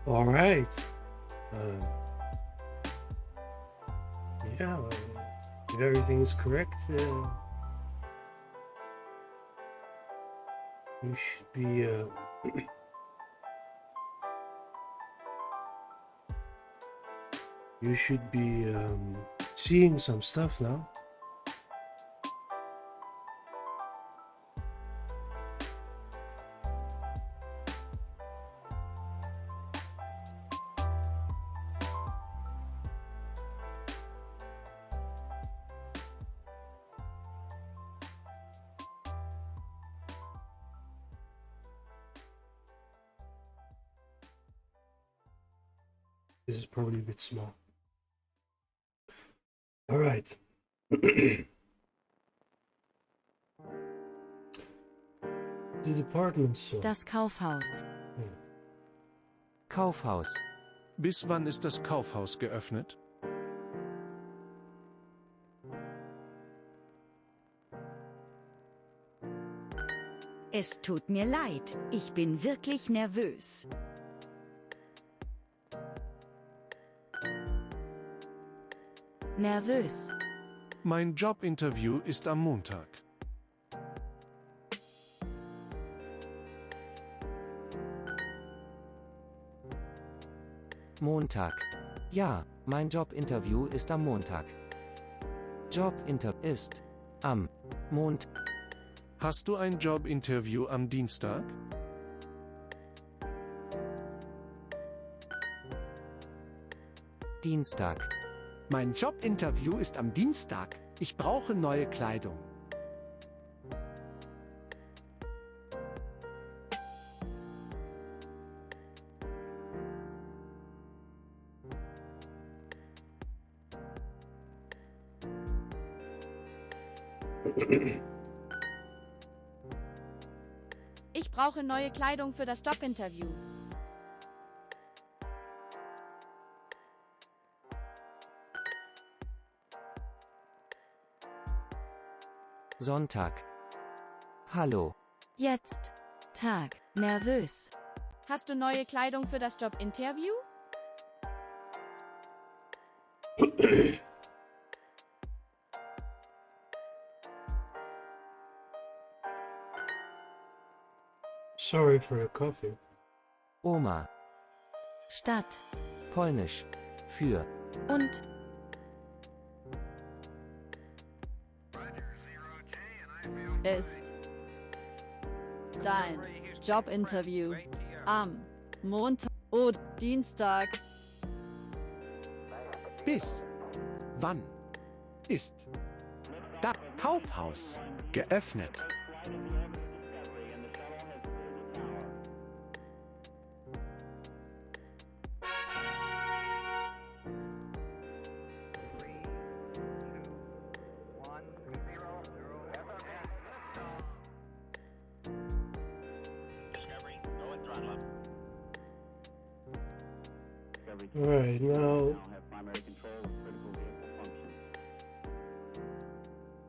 All right. Yeah, if everything is correct, you should be you should be seeing some stuff now. This is probably a bit small. All right. The department store. Das Kaufhaus. Kaufhaus. Bis wann ist das Kaufhaus geöffnet? Es tut mir leid, ich bin wirklich nervös. Nervös. Mein Jobinterview ist am Montag. Montag. Ja, mein Jobinterview ist am Montag. Jobinterview ist am Montag. Hast du ein Jobinterview am Dienstag? Dienstag. Mein Jobinterview ist am Dienstag. Ich brauche neue Kleidung. Ich brauche neue Kleidung für das Jobinterview. Sonntag. Hallo. Jetzt. Tag. Nervös. Hast du neue Kleidung für das Jobinterview? Sorry for the coffee. Oma. Stadt. Polnisch. Für. Und. Ist. Dein Jobinterview. Am Montag. Oh, Dienstag. Bis wann ist das Kaufhaus geöffnet? Alright, now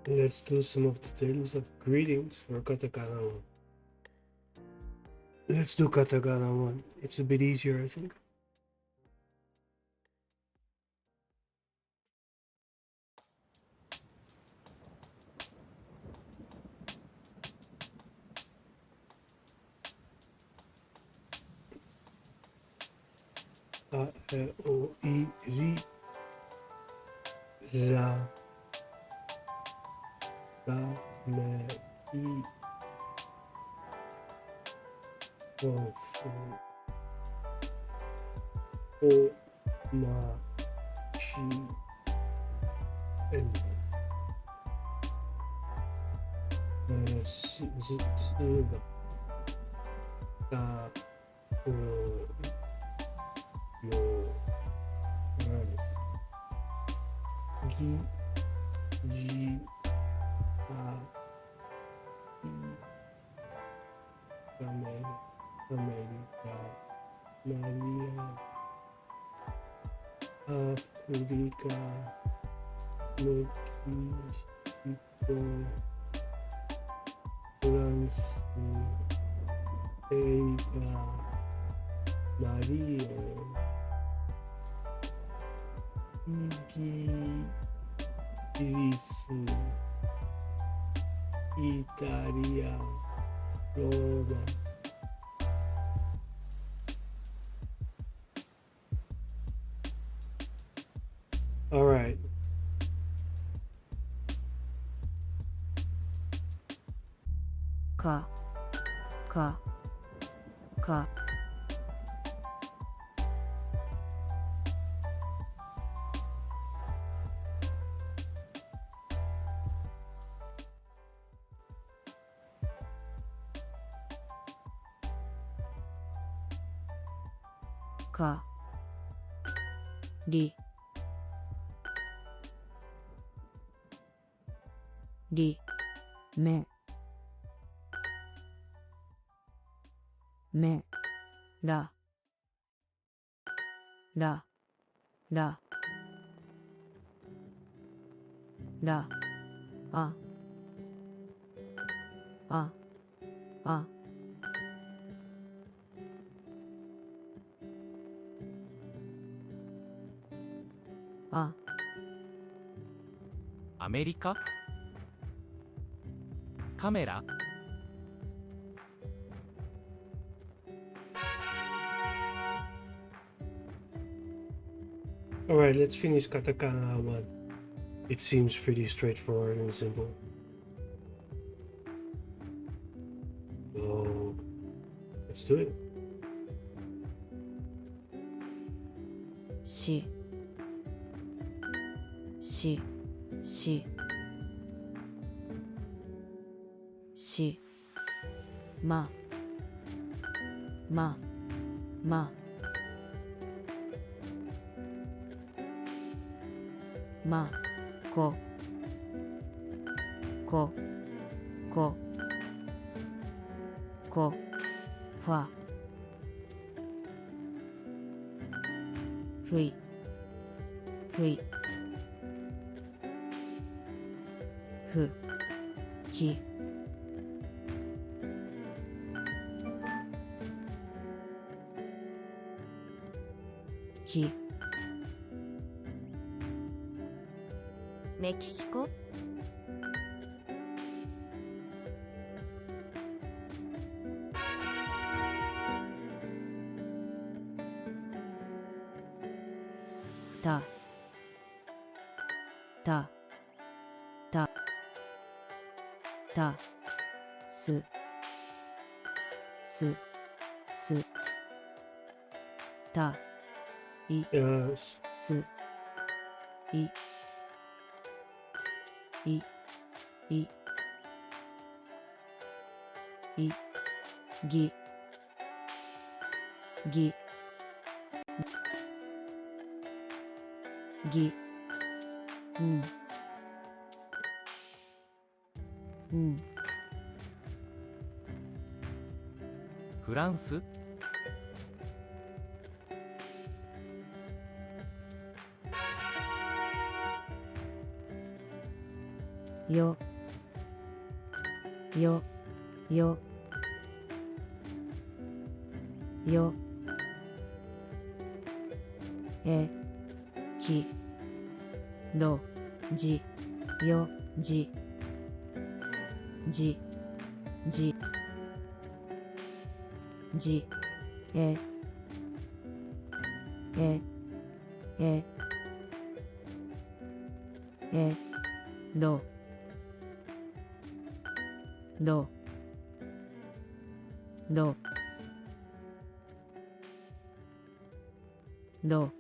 let's do some of the tables of greetings for katakana 1. Let's do katakana 1. It's a bit easier, I think. A, E, O, I, Ri, Ra, Ra, Me, I, O, Fu, O, Ma, Chi, N. S, Ta, Ro, Yo, right. Gi, Ji, A, I, America, Maria, Africa, Mexico, France, Asia, Mario. Igiris. Italia. Roma. All right. Ka. Ka. Ka. Ka. Di. Di. Me. Me. La. La. La. La. A. A. A. A. アメリカカメラ All right, let's finish katakana 1. It seems pretty straightforward and simple. So, let's do it. し。し。し。し。ま。ま。ま。ま。こ。こ。こ。こ。ファ。ふい。ふい。ふ。き。き。メキシコた。た。た。た。す。す。す。た。い。 Yes. す。い。い。い。い。ぎ。ぎ。ぎ。うん。うん。フランスよ。よ。よ。よ。え。き。ろ。じ。よ。じ。じ。じ。じ。え。え。え。え。ろ。ろ。ろ。ろ。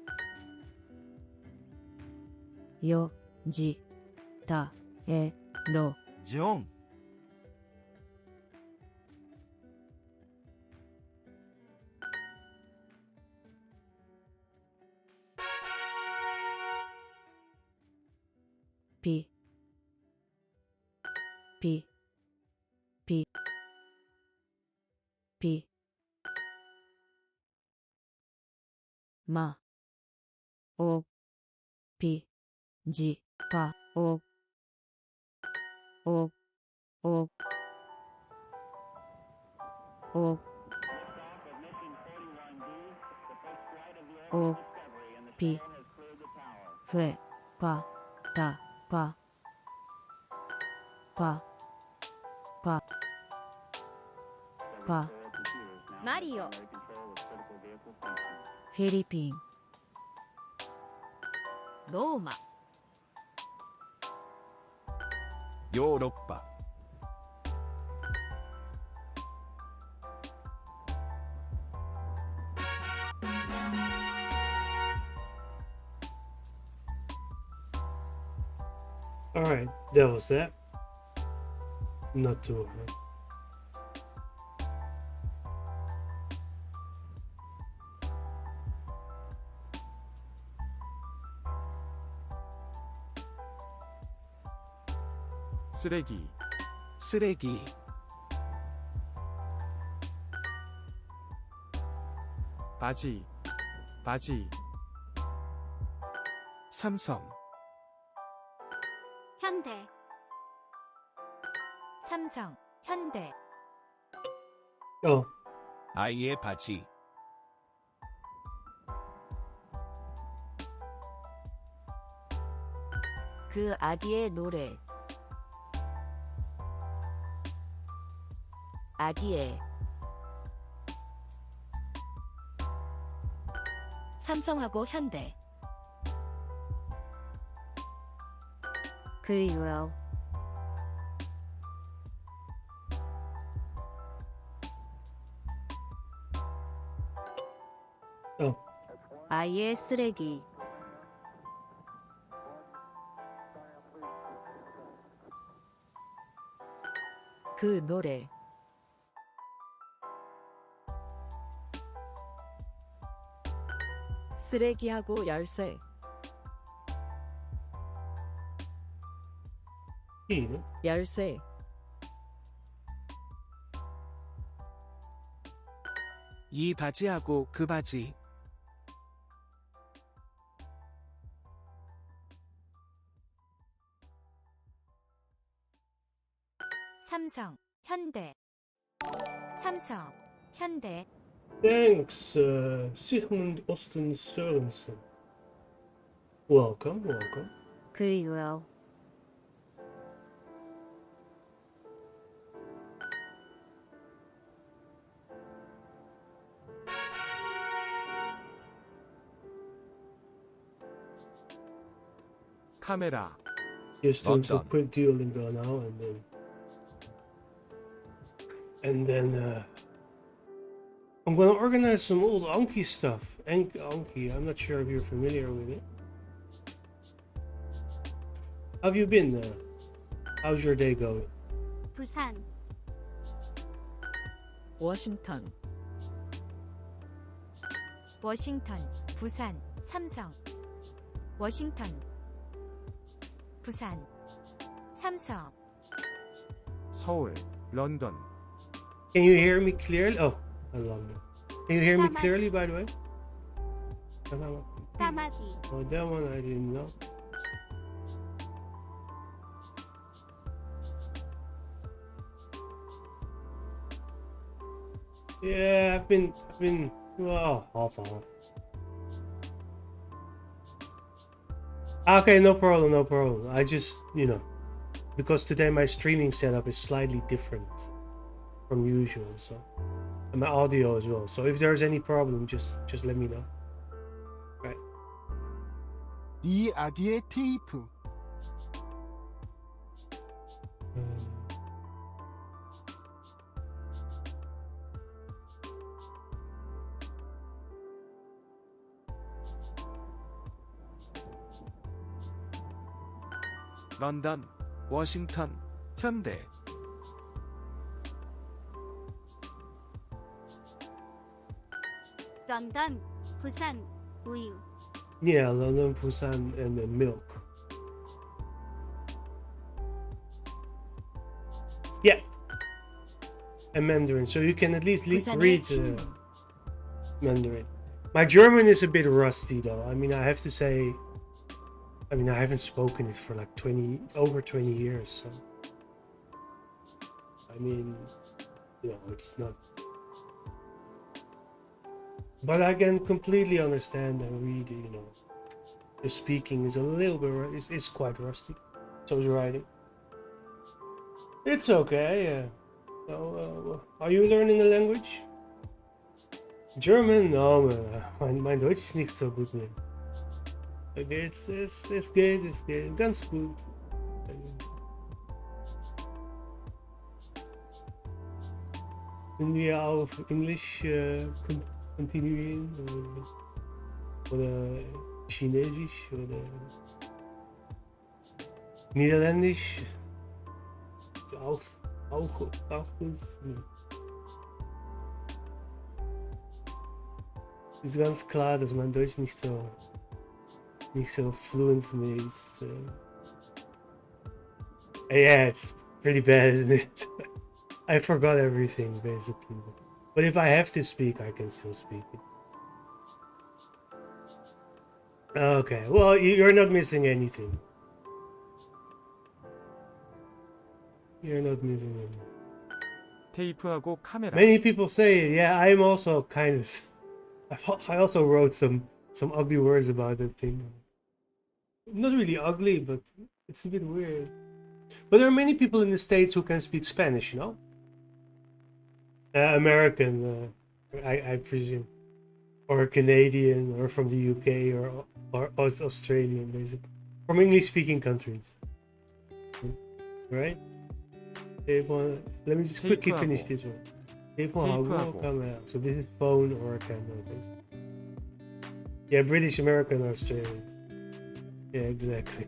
よ。じ。た。え。ろ。ジョンぴ。ぴ。ぴ。ぴ。ま。お。ぴ。じ。ぱ。お。お。お。お。O P 회 바 다 바 바 바 바 마리오. 필리핀 로마. 요로빠. Alright, that was that. Not too hard. 쓰레기. 쓰레기. 바지. 바지. 삼성. 현대. 삼성, 현대. Oh, 아이의 바지. 그 아기의 노래. 아기의. 삼성하고 현대. 그리워요. oh, 아이의 쓰레기. 그 노래. 쓰레기하고 열쇠. key. 열쇠. 이 바지하고 그 바지. 삼성, 현대. 삼성, 현대. Thanks, Sigmund Osten Sørensen. Welcome, welcome. 그리워요. 카메라. Just doing some London. quick Duolingo now, and then I'm gonna organize some old Anki stuff. Anki, I'm not sure if you're familiar with it. How have you been? How's your day going? 부산, 워싱턴. 워싱턴, 부산, 삼성. 워싱턴, 부산, 삼성. 서울. 런던. Can you hear me clearly? Oh, I love it. Can you hear me Tama. clearly, by the way? 까마귀, Oh, that one I didn't know. Yeah, I've been, well, off. Okay, no problem. I just, because today my streaming setup is slightly different from usual, so, and my audio as well. So if there's any problem, just let me know. Right. 이 아기의 테이프. 런던. 워싱턴. 현대. 런던, 부산, 우유. Yeah, London, Busan, and then milk. Yeah. And Mandarin, so you can at least 부산의 read 친구. Mandarin. My German is a bit rusty though. I mean, I have to say, I haven't spoken it for like over 20 years, so. I mean, it's not. But I can completely understand and read. You know, the speaking is a little bit. It's quite rusty. So is writing. It's okay. Yeah. So, are you learning a language? German? No, mein Deutsch ist nicht so gut, man. Okay, es geht ganz gut. Können wir auf Englisch continuieren oder Chinesisch oder Niederländisch? Ist auch gut. Ja. Ist ganz klar, dass mein Deutsch nicht so fluent ist. Yeah, it's pretty bad, isn't it? I forgot everything basically. But if I have to speak, I can still speak it. Okay, well, you're not missing anything. You're not missing anything. 테이프하고 카메라. Many people say it. Yeah, I'm also kind of. I also wrote some ugly words about that thing. Not really ugly, but it's a bit weird. But there are many people in the States who can speak Spanish, you know? American, I presume. Or Canadian, or from the UK, or Australian, basically. From English-speaking countries. Right? Let me just quickly finish this one. Camera. So this is phone or camera, basically. Yeah, British, American, Australian. Yeah, exactly.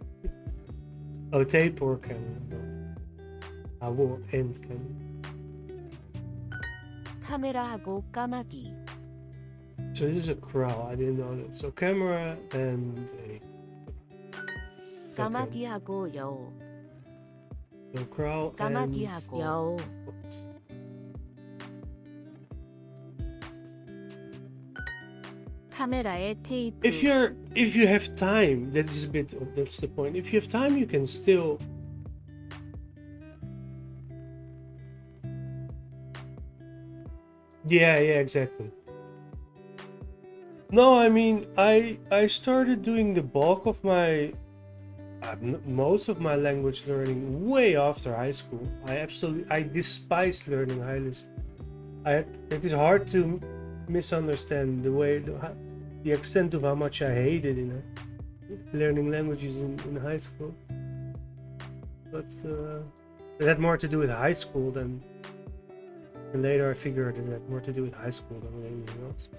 Oh, tape or camera. No. Will end camera. 카메라하고 까마귀. So this is a crow. I didn't know that. So camera and a. 까마귀하고 여우. So crow 까마귀하고 and 여우. 카메라에 테이프. If you have time, that's the point. If you have time, you can still. Yeah, exactly. No, I mean, I started doing the bulk of my most of my language learning way after high school. I despise learning it is hard to misunderstand the extent of how much I hated learning languages in high school. But it had more to do with high school than. And later I figured it had more to do with high school than with anything else.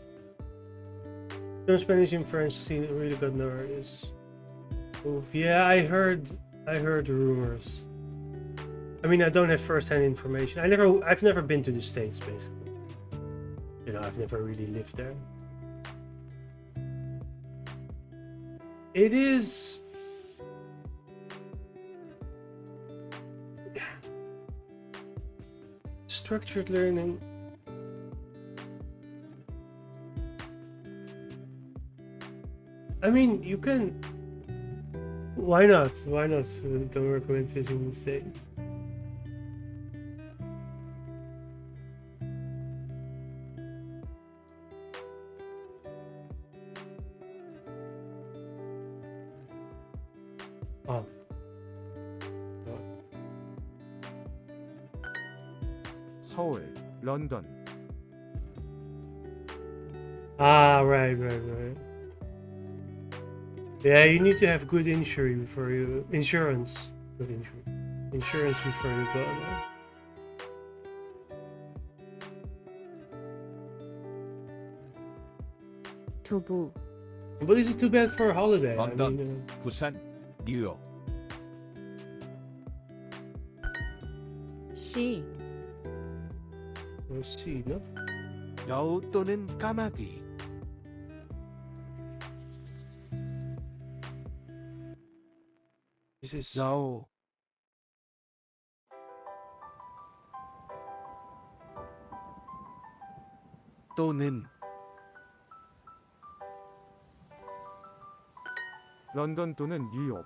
Learn Spanish and French really got nervous. Oof, yeah, I heard rumors. I mean, I don't have first-hand information. I've never been to the States, basically. You know, I've never really lived there. It is. Structured learning. I mean, you can. Why not? Don't recommend visiting the States. Oh. 서울, 런던. Ah, right. Yeah, you need to have good insurance before you Insurance before you go there. 두부. But is it too bad for a holiday? London. I mean, 부산, 뉴욕. 시. we'll see, no? 여우 또는 까마귀. This is 여우. 또는 런던 또는 뉴욕.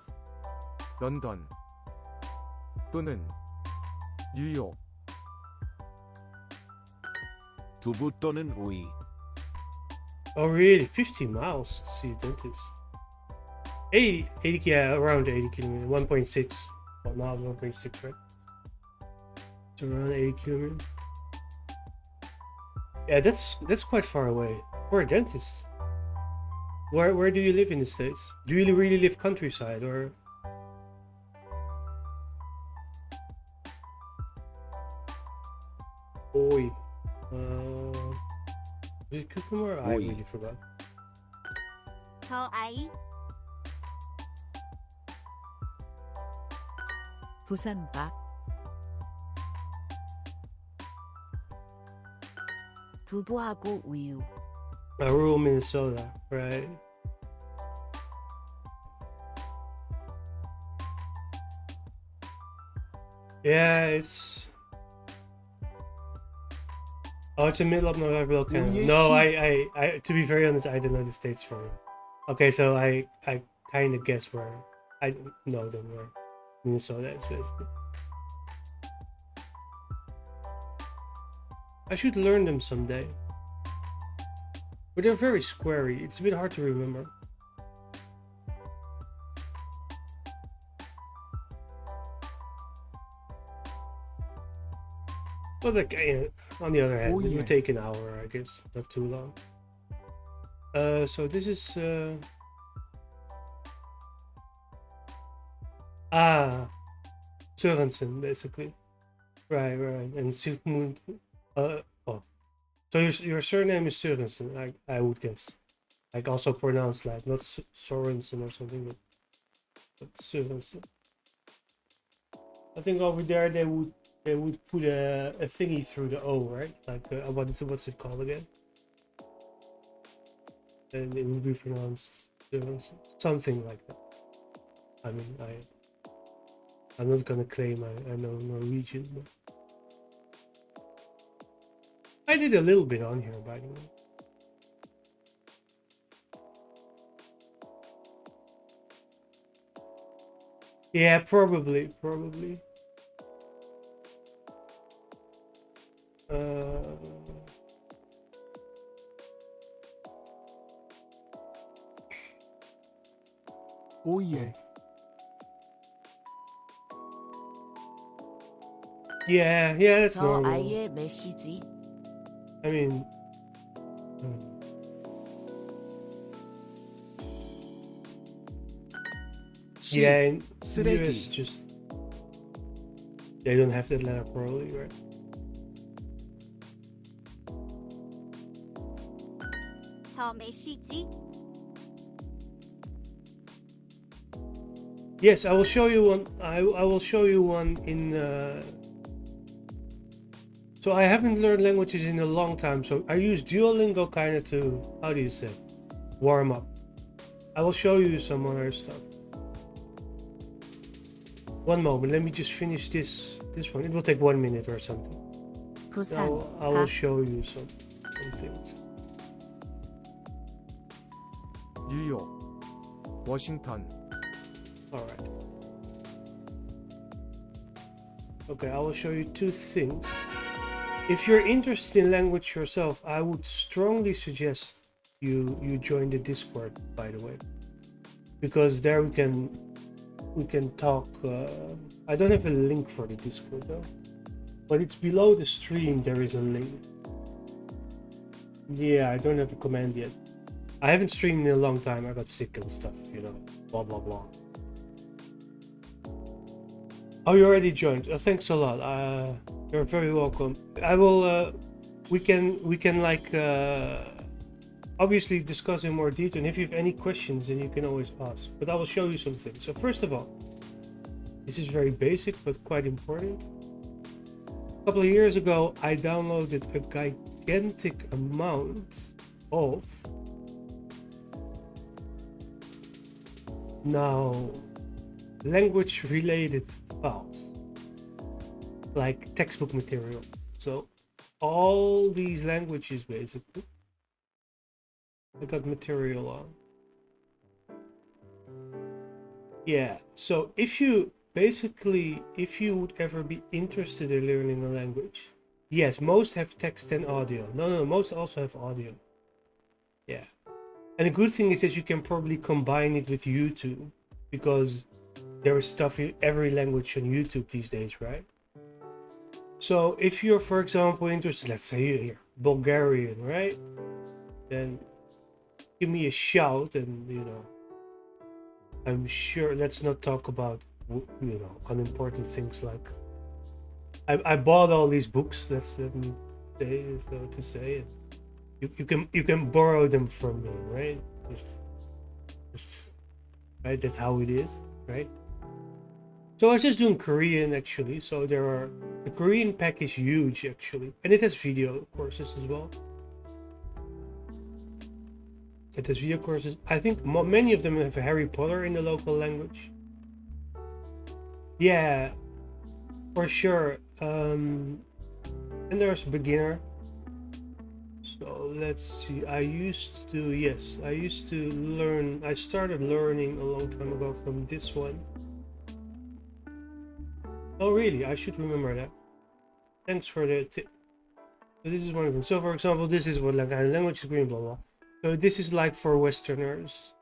런던 또는 뉴욕. 두부 또는 오이. Oh really? 50 miles to see a dentist. 80, yeah, around 80 kilometers. 1.6. Well, not 1.6, right? It's around 80 kilometers. Yeah, that's quite far away for a dentist. Where do you live in the States? Do you really live countryside or? Oi. Is it cucumber? I Oi. really forgot. 저 아이 부산 밥. 두부하고 우유. Rural Minnesota, right? Yeah, it's. Oh, it's in middle of November, Canada. No, I. To be very honest, I don't know the states for it. Okay, so I kind of guess where. I no, don't where Minnesota is basically. I should learn them someday. But they're very squarey. It's a bit hard to remember. But like, on the other hand, it would take an hour, I guess. Not too long. So this is Sørensen, basically. Right. And Sigmund. Oh. So your surname is Sørensen, I would guess. Like also pronounced like not Sorensen or something, but Sørensen. I think over there they would put a thingy through the O, right? Like what's it called again? And it would be pronounced Sørensen, something like that. I mean, I'm not gonna claim I know Norwegian, but I did a little bit on here, by the way. Yeah, probably. Oh yeah. Yeah, that's 저 normal. 아이의 몇 시지? I mean, yeah, in 쓰레기. US just they don't have that letter probably, right? 저 몇 시지? Yes, I will show you one. I will show you one in. So I haven't learned languages in a long time, so I use Duolingo kind of to, how do you say, warm up. I will show you some other stuff. One moment, let me just finish this one. It will take 1 minute or something. 부산 I will 밥. show you some things. 뉴욕, 워싱턴, All right. Okay, I will show you two things. If you're interested in language yourself, I would strongly suggest you join the Discord, by the way, because there we can talk. I don't have a link for the Discord though, but it's below the stream. There is a link. Yeah, I don't have a command yet. I haven't streamed in a long time. I got sick and stuff, you know. Blah blah blah. Oh, you already joined. Thanks a lot. You're very welcome. I will. We can like obviously discuss in more detail. And if you have any questions, then you can always ask. But I will show you some things. So first of all, this is very basic but quite important. A couple of years ago, I downloaded a gigantic amount of language-related files, like textbook material. So all these languages basically, I got material on. Yeah, so if you would ever be interested in learning a language, yes, most have text and audio. No, most also have audio. Yeah. And the good thing is that you can probably combine it with YouTube, because there is stuff in every language on YouTube these days, right? So if you're, for example, interested, let's say you're here, Bulgarian, right? Then give me a shout, and I'm sure, let's not talk about unimportant things like I bought all these books. Let me say, so to say, you can borrow them from me, right? Right, that's how it is, right? So I was just doing Korean actually. So the Korean pack is huge actually, and it has video courses as well. It has video courses. I think many of them have Harry Potter in the local language. Yeah, for sure. And there's beginner. So let's see. I started learning a long time ago from this one. Oh really? I should remember that. Thanks for the tip. So this is one of them. So for example, this is what kind of language is green, blah blah. So this is like for Westerners.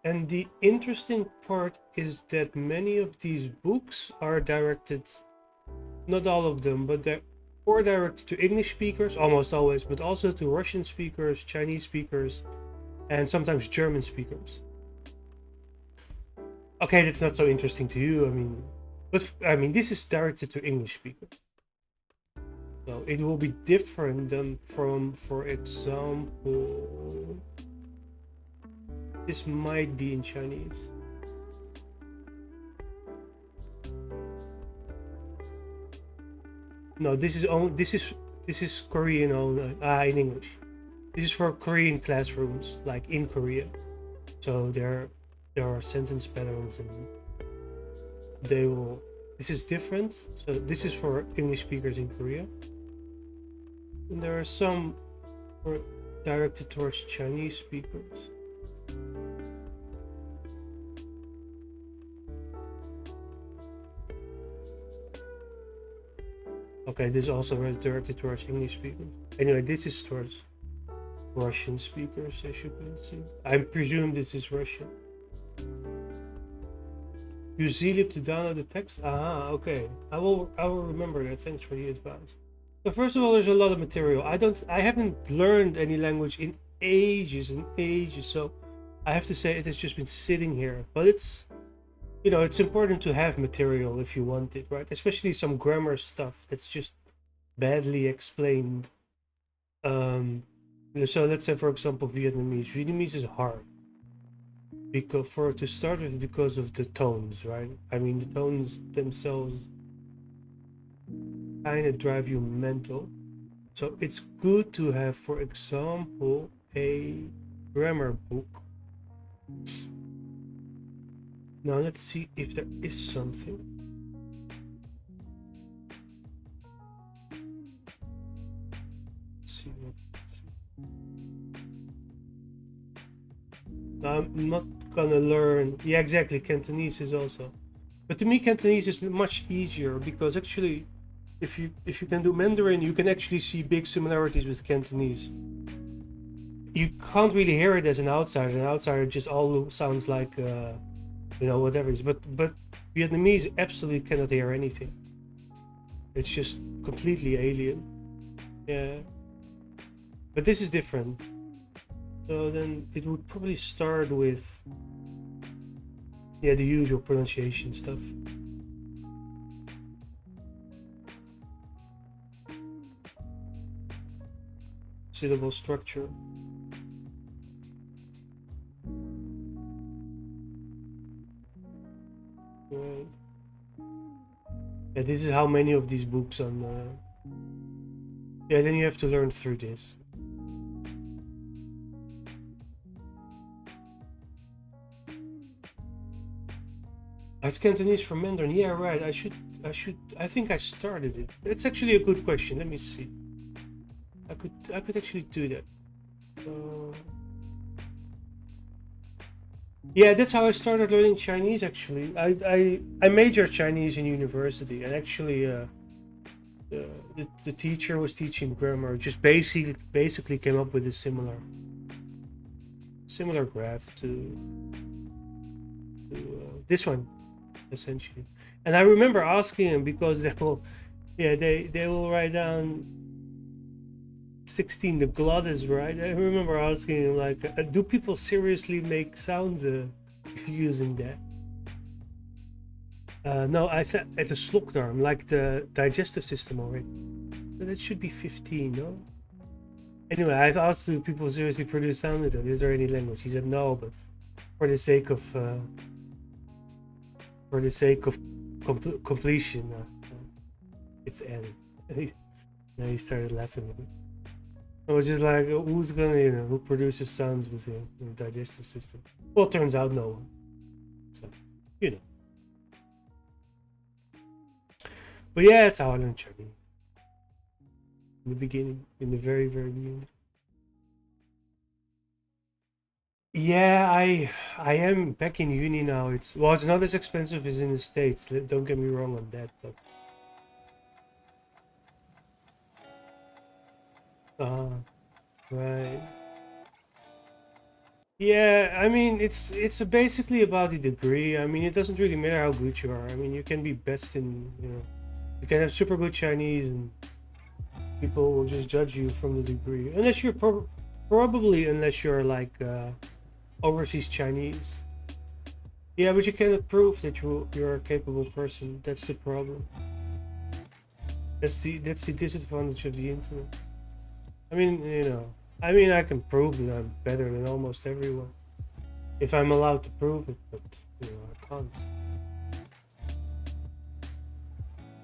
And the interesting part is that many of these books are directed, not all of them, but they're or directed to English speakers, almost always, but also to Russian speakers, Chinese speakers, and sometimes German speakers. Okay, that's not so interesting to you, this is directed to English speakers. So it will be different than from, for example, this might be in Chinese. No, this is Korean only, in English. This is for Korean classrooms, like in Korea. So there are sentence patterns, and this is different. So this is for English speakers in Korea. And there are some directed towards Chinese speakers. Okay, this is also directed towards English speakers. Anyway, this is towards Russian speakers, as you can see. I presume this is Russian. Use Zlib to download the text? Okay. I will remember that. Thanks for the advice. So first of all, there's a lot of material. I haven't learned any language in ages and ages, so I have to say it has just been sitting here. But it's important to have material if you want it, right? Especially some grammar stuff that's just badly explained. So let's say, for example, Vietnamese. Vietnamese is hard to start with, because of the tones, right? The tones themselves kind of drive you mental. So it's good to have, for example, a grammar book. Now let's see if there is something. Let's see. I'm not gonna learn. Yeah, exactly. Cantonese is also, but to me, Cantonese is much easier, because actually, if you can do Mandarin, you can actually see big similarities with Cantonese. You can't really hear it as an outsider. An outsider just all sounds like whatever it is. But Vietnamese absolutely cannot hear anything. It's just completely alien. Yeah. But this is different. So then it would probably start with the usual pronunciation stuff. Syllable structure. Right. Yeah, this is how many of these books on. Yeah, then you have to learn through this. That's Cantonese from Mandarin. Yeah, right. I think I started it. It's actually a good question. Let me see. I could actually do that. Yeah, that's how I started learning Chinese. Actually, I majored Chinese in university, and actually, the teacher was teaching grammar, just basically came up with a similar graph to this one, essentially. And I remember asking him, because they will write down 16, the glottis, right? I remember asking him, like, do people seriously make sound using that? No, I said it's a slokdarm, like the digestive system already. So that should be 15, no? Anyway, I've asked, do people seriously produce sound with it? Is there any language? He said no, but for the sake of completion, it's N. And he started laughing at it. I was just like, who's gonna, who produces sounds with the digestive system? Well, it turns out no one. So, But yeah, it's how I learned Chinese. In the beginning, in the very, very beginning. Yeah, I am back in uni now. It's not as expensive as in the States. Don't get me wrong on that, but right. Yeah, I mean, it's basically about the degree. I mean, it doesn't really matter how good you are. I mean, you can be best in, you can have super good Chinese and people will just judge you from the degree. Unless you're unless you're like overseas Chinese. Yeah, but you cannot prove that you're a capable person. That's the problem. That's the disadvantage of the internet. I mean, I can prove that I'm better than almost everyone if I'm allowed to prove it, but I can't.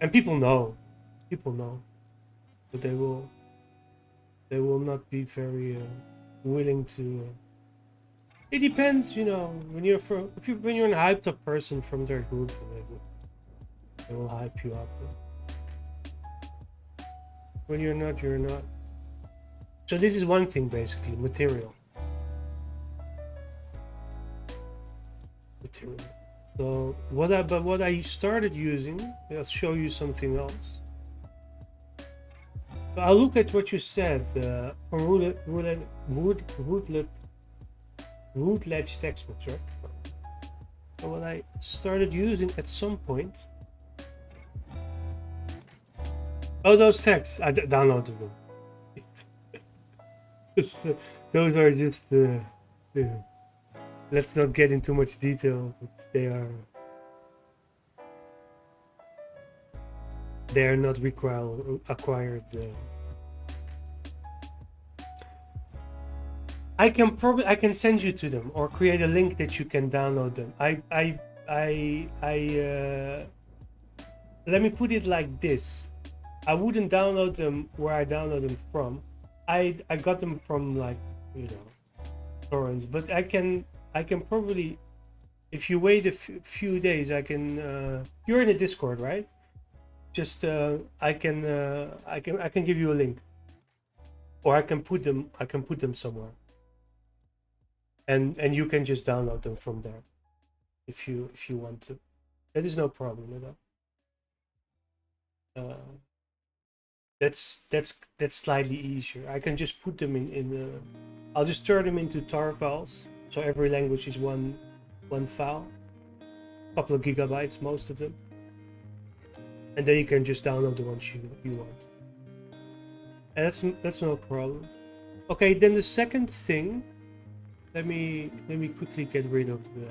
And people know, but they will not be very willing to. It depends, when you're an hyped up person from their group, they will hype you up. When you're not, you're not. So this is one thing, basically, material. So what I started using, I'll show you something else. So I'll look at what you said from Routledge textbooks, right? So what I started using at some point. Oh, those texts, I downloaded them. Those are just let's not get into much detail, but they are not acquired. I can send you to them or create a link that you can download them. Let me put it like this. I wouldn't download them where I download them from. I got them from, like, torrents, but I can probably, if you wait a few days, I can. You're in a Discord, right? Just I can give you a link, or I can put them somewhere, and you can just download them from there, if you want to. That is no problem at all. That's slightly easier. I can just put them in I'll just turn them into tar files. So every language is one file, a couple of gigabytes, most of them, and then you can just download the ones you want. And that's no problem. Okay, then the second thing. Let me quickly get rid of the.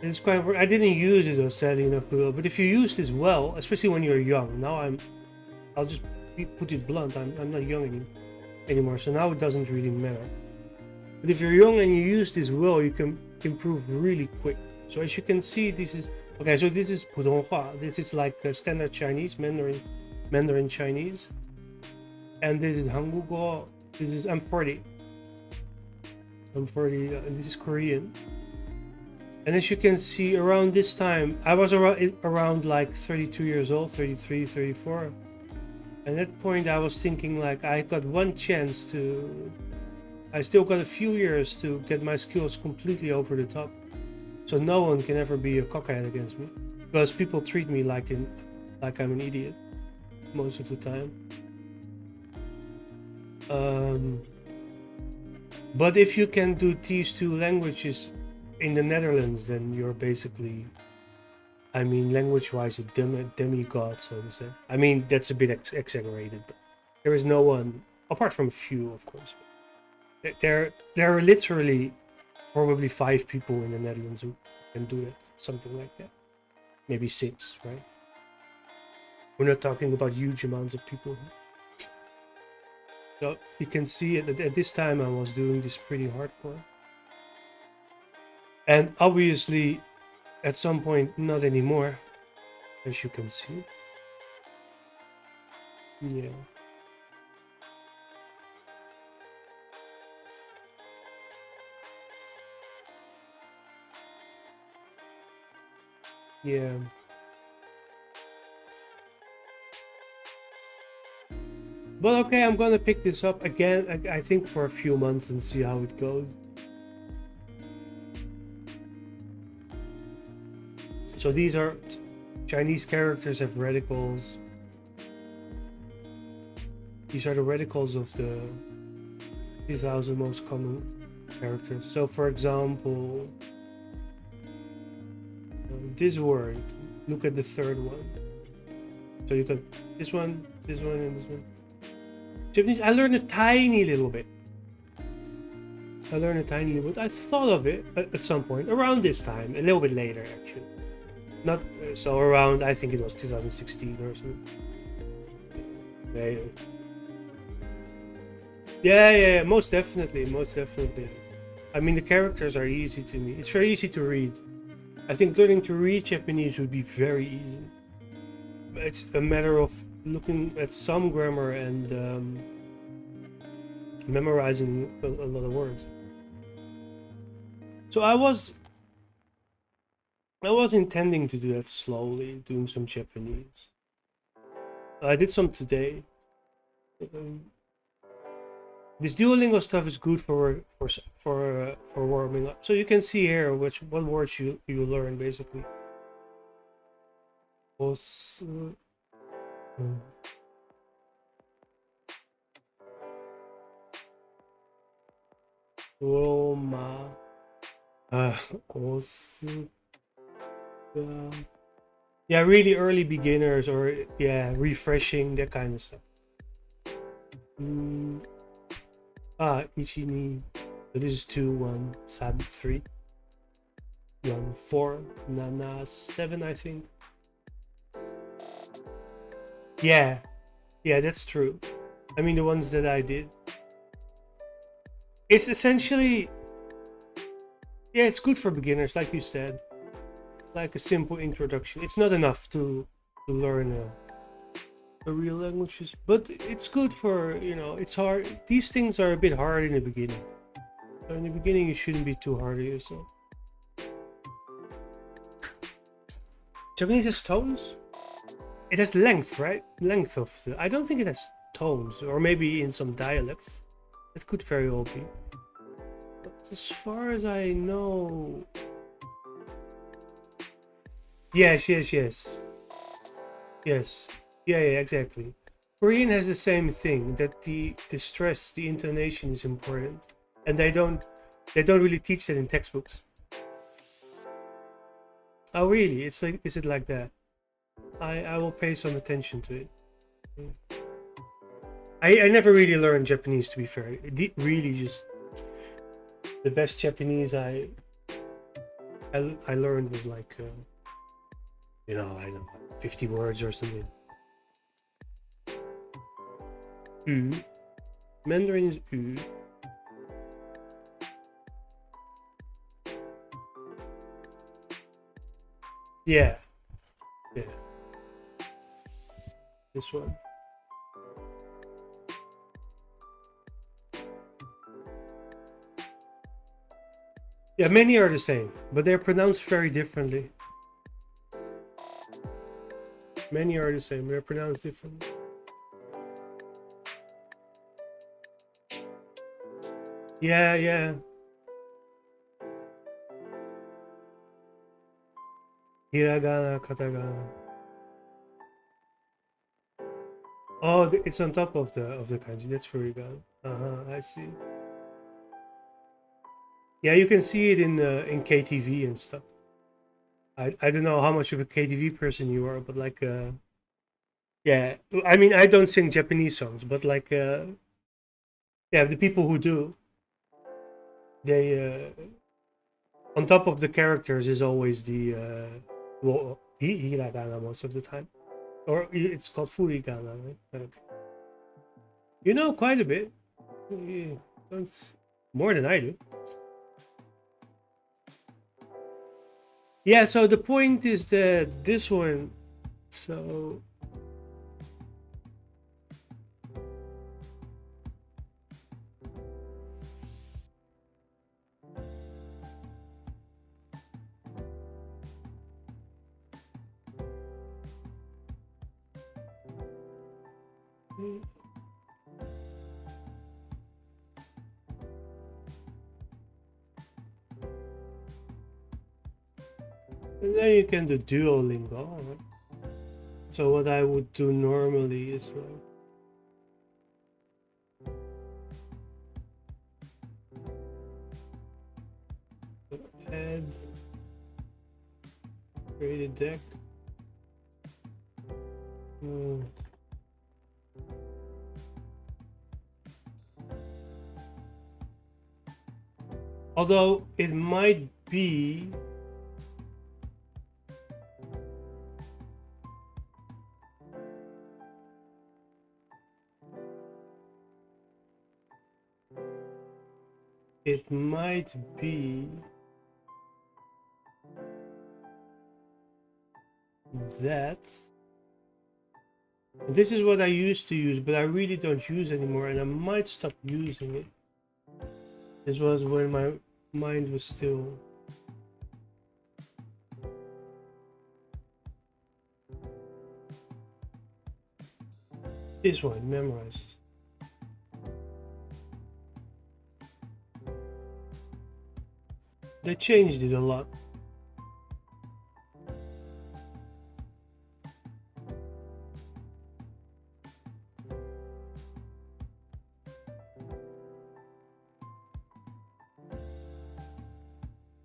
It's quite. I didn't use it, though, sadly enough, but if you use this well, especially when you're young. Now I'll just put it blunt. I'm not young anymore, so now it doesn't really matter. But if you're young and you use this well, you can improve really quick. So as you can see, this is okay. So this is Putonghua. This is like standard Chinese, Mandarin Chinese, and this is Hangugo. This is I'm 40. And this is Korean. And as you can see, around this time, I was around like 32 years old, 33, 34. At that point, I was thinking, like, I got one chance I still got a few years to get my skills completely over the top. So no one can ever be a cockhead against me. because people treat me like I'm an idiot most of the time. But if you can do these two languages in the Netherlands, then you're basically, I mean, language-wise, a demigod, so to say. I mean, that's a bit exaggerated, but there is no one, apart from a few, of course. There are literally probably 5 people in the Netherlands who can do that, something like that. Maybe 6, right? We're not talking about huge amounts of people. So you can see at this time I was doing this pretty hardcore. And obviously, at some point, not anymore, as you can see. Yeah. Yeah. But okay, I'm gonna pick this up again, I think for a few months and see how it goes. So these are Chinese characters have radicals. These are the radicals of the 3,000 most common characters. So for example, this word, look at the third one. So you got this one, and this one. Japanese, I learned a tiny little bit. I thought of it at some point, around this time, a little bit later actually. Not so around, I think it was 2016 or something. Yeah, most definitely. I mean, the characters are easy to me. It's very easy to read. I think learning to read Japanese would be very easy. It's a matter of looking at some grammar and memorizing a lot of words. So I was intending to do that slowly, doing some Japanese. I did some today. This Duolingo stuff is good for warming up. So you can see here what words you learn basically. Roma. Yeah, really early beginners, or yeah, refreshing, that kind of stuff. Ichini. So this is 2, 1, Sad 3, 1, 4, Nana 7, I think. Yeah, that's true. I mean, the ones that I did. It's essentially, yeah, it's good for beginners, like you said. Like a simple introduction. It's not enough to learn a real languages, but it's good for, it's hard. These things are a bit hard in the beginning. So in the beginning, you shouldn't be too hard on yourself. Japanese has tones. It has length, right? Length of the. I don't think it has tones, or maybe in some dialects. It could very well be. But as far as I know. Yes. Yeah, exactly. Korean has the same thing, that the stress, the intonation is important, and they don't really teach that in textbooks. Oh really? Is it like that? I will pay some attention to it. I never really learned Japanese, to be fair. Really just the best Japanese I learned was like I don't know, 50 words or something. Mandarin is U. Yeah. This one. Yeah, many are the same, but they're pronounced very differently. Many are the same, they're pronounced differently. Yeah. Hiragana, katakana. Oh, it's on top of the kanji. That's furigana. I see. Yeah, you can see it in KTV and stuff. I don't know how much of a KTV person you are, but like yeah, I mean I don't sing Japanese songs, but like yeah, the people who do, they on top of the characters is always the well, hiragana most of the time, or it's called furigana, right? Okay. You know quite a bit. Yeah, that's more than I do. Yeah, so the point is that this one, so and then you can do Duolingo. Right? So what I would do normally is like add, create a deck. Although it might be that this is what I used to use, but I really don't use anymore, and I might stop using it. This was when my mind was still this one memorizes. They changed it a lot.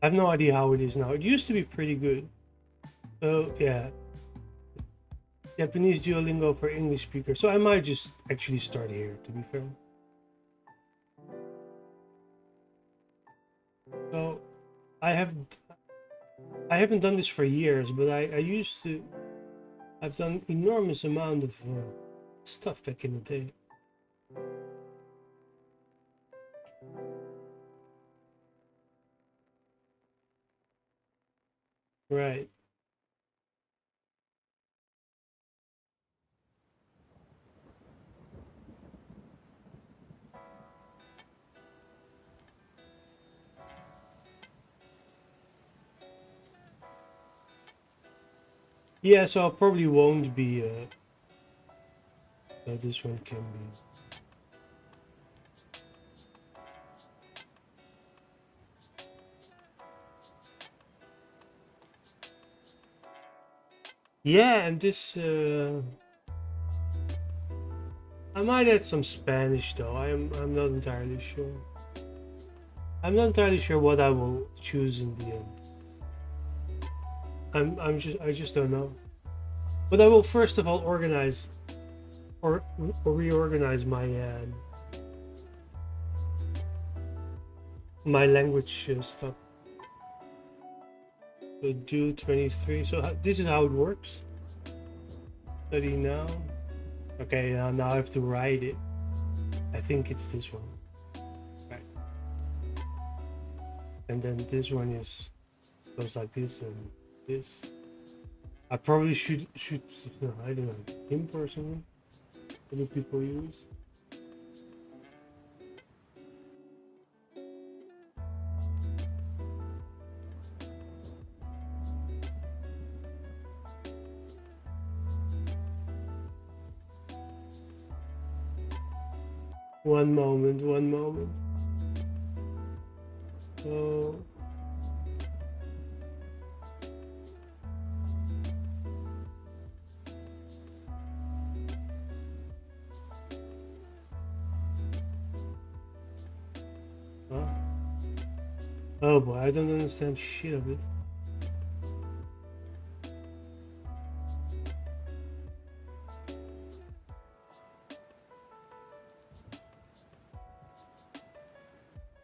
I have no idea how it is now. It used to be pretty good. So yeah, Japanese Duolingo for English speakers. So I might just actually start here, to be fair. So I haven't done this for years, but I used to. I've done enormous amount of stuff back in the day. Right. Yeah, so I probably won't be. This one can be. Yeah, and this. I might add some Spanish though. I'm not entirely sure. I'm not entirely sure what I will choose in the end. I just don't know. But I will first of all organize or reorganize my language stuff. So do 23. So this is how it works. Study now. Okay, now I have to write it. I think it's this one. Right. And then this one goes like this and this. I probably should no, I don't know, GIMP or something. What do people use? One moment. So Oh boy, I don't understand shit of it.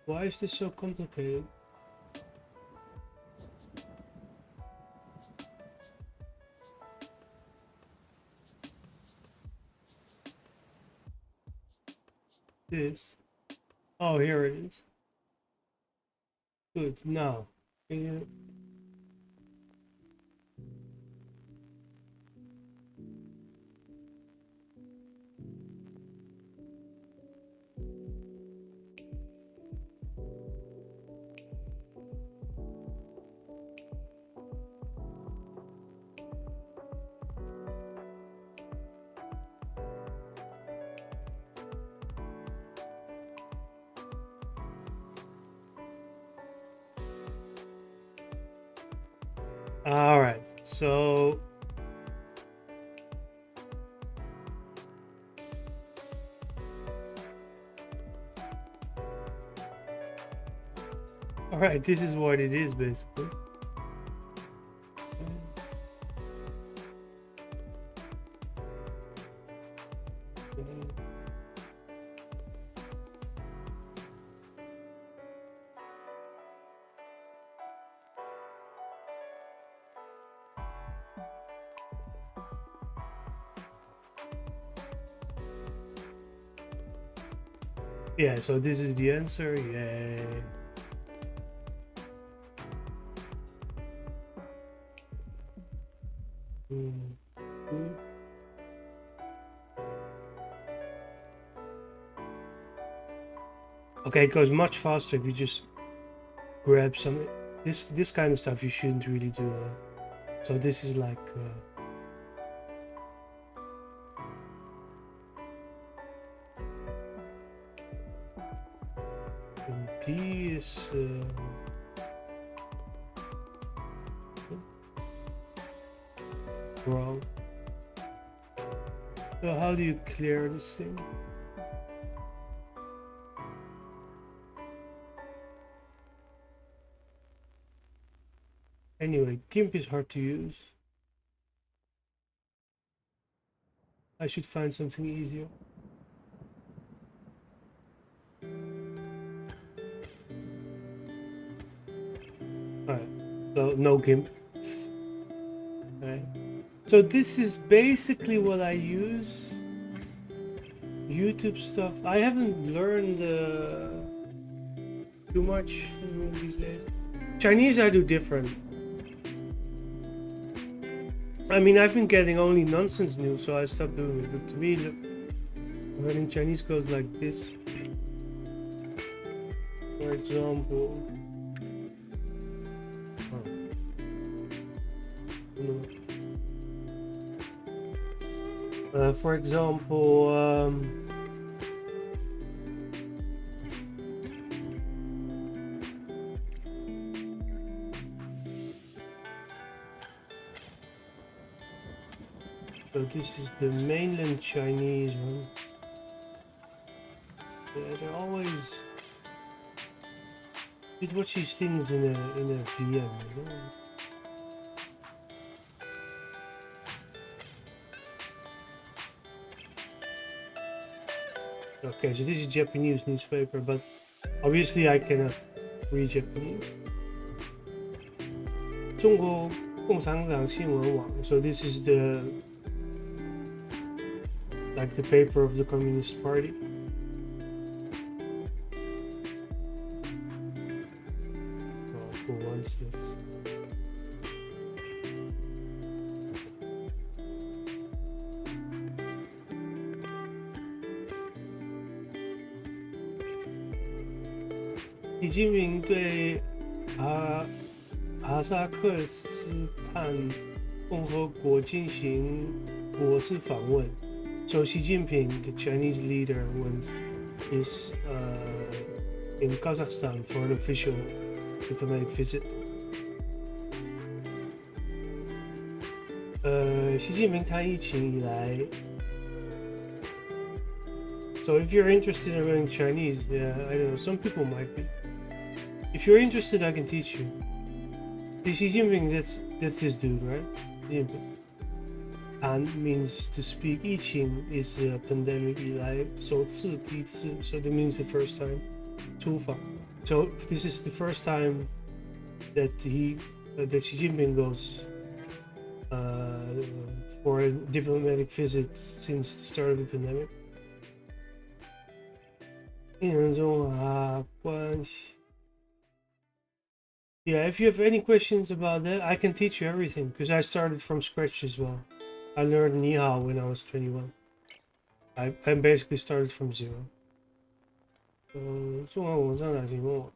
Why is this so complicated? This. Oh, here it is. Good. Now, can you... All right, so all right, this is what it is basically. Yeah, so this is the answer. Yay. Okay, it goes much faster if you just grab some. This kind of stuff you shouldn't really do. So this is like. D is wrong. So how do you clear this thing? Anyway, GIMP is hard to use. I should find something easier. Alright, so no GIMP. Okay. So this is basically what I use. YouTube stuff. I haven't learned too much these days. Chinese I do different. I mean, I've been getting only nonsense news, so I stopped doing it. But to me, learning Chinese goes like this. For example. For example, so this is the mainland Chinese one. Yeah, they're always. You'd watch these things in a VM, you know? Okay, so this is Japanese newspaper, but obviously I cannot read Japanese. 中国共产党新闻网. So this is the like the paper of the Communist Party. Oh, for once, let's.习近平对哈萨克斯坦共和国进行国事访问。So Xi Jinping, the Chinese leader, is in Kazakhstan for an official diplomatic visit. 习近平他疫情以来。So if you're interested in learning Chinese, yeah, I don't know, some people might be. If you're interested, I can teach you. Xi Jinping, that's this dude, right? Xi Jinping. And means to speak. 疫情 is a pandemic 以来首次第一次, so that means the first time. 出访. So this is the first time that Xi Jinping goes for a diplomatic visit since the start of the pandemic. 一年中啊关系. Yeah, if you have any questions about that, I can teach you everything because I started from scratch as well. I learned Ni Hao when I was 21. I basically started from zero. 中文网站哪请问我？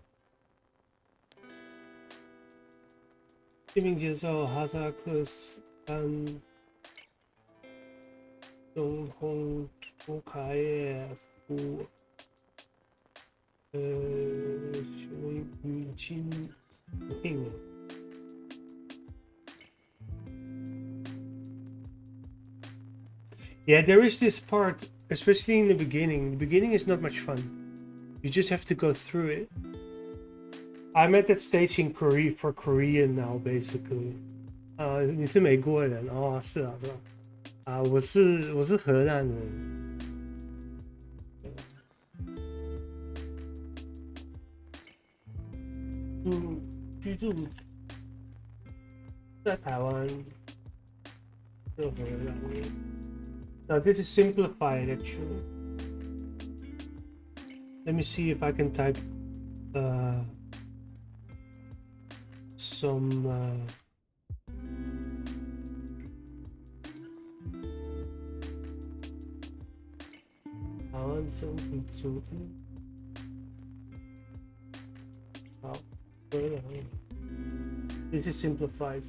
姓名介绍哈萨克斯坦总统图卡耶夫，语境英文。Yeah, there is this part, especially in the beginning. The beginning is not much fun. You just have to go through it. I'm at that stage in Korea for Korean now, basically. 你是美国人哦，是啊，是吧？我是荷兰人。居住在台湾，就荷兰。Now this is simplified actually. Let me see if I can type some this is simplified.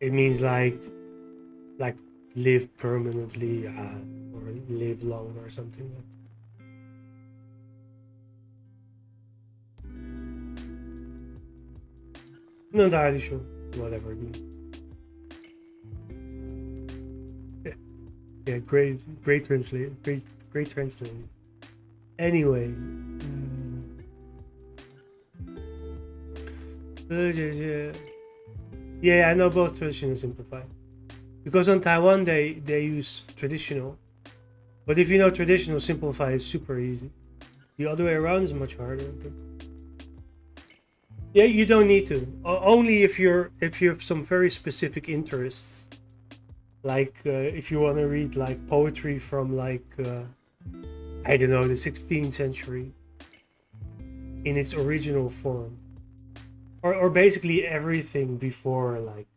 It means like live permanently or live long or something like that. Not entirely sure. Whatever it means. Yeah, great translate. Great translation. Anyway. Yeah, I know both traditional and simplified. Because on Taiwan they use traditional. But if you know traditional, simplify is super easy. The other way around is much harder. But yeah, you don't need to. Only if you have some very specific interests. Like if you want to read like poetry from like I don't know, the 16th century in its original form. Or basically everything before like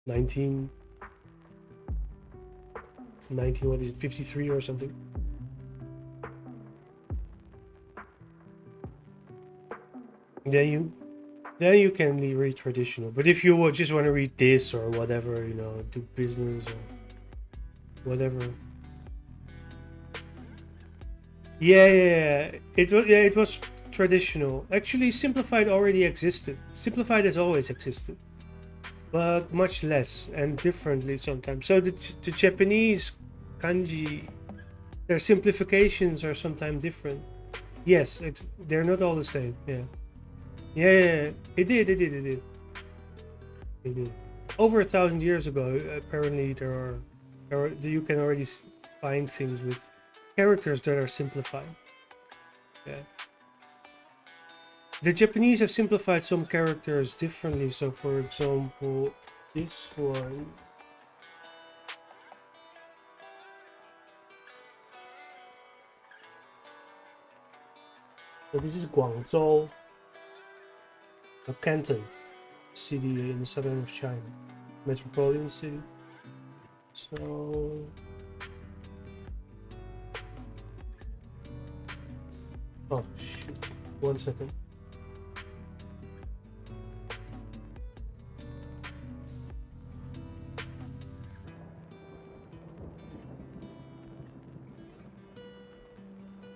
19 what is it, 53 or something. Then you can read traditional. But if you just want to read this or whatever, you know, do business or whatever. Yeah, it was traditional. Actually, simplified already existed. Simplified has always existed, but much less and differently sometimes. So the Japanese kanji, their simplifications are sometimes different. Yes, they're not all the same. Yeah. It did. Over 1,000 years ago, apparently you can already find things with characters that are simplified. Yeah. The Japanese have simplified some characters differently. So, for example, this one. So this is Guangzhou, a canton city in the southern of China, metropolitan city. So. Oh shoot! 1 second.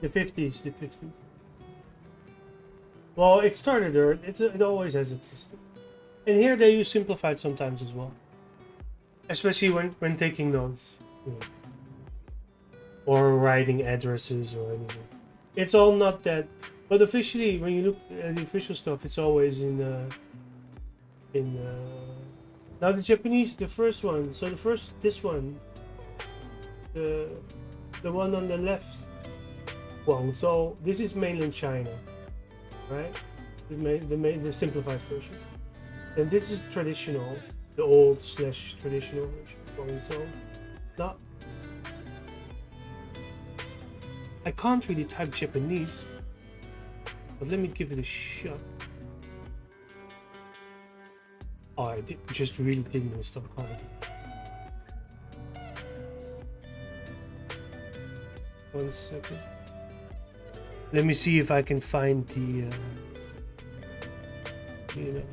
The 50s, the 50s. Well, it started there. It always has existed. And here they use simplified sometimes as well. Especially when taking notes. Yeah. Or writing addresses or anything. It's all not that... But officially, when you look at the official stuff, it's always in... Now the Japanese, the first one. So this one. The one on the left. So this is mainland China. Right? The simplified version. And this is traditional, the old / traditional version. So, not. I can't really type Japanese, but let me give it a shot. Oh, I just really didn't install quality. 1 second. Let me see if I can find the, you know.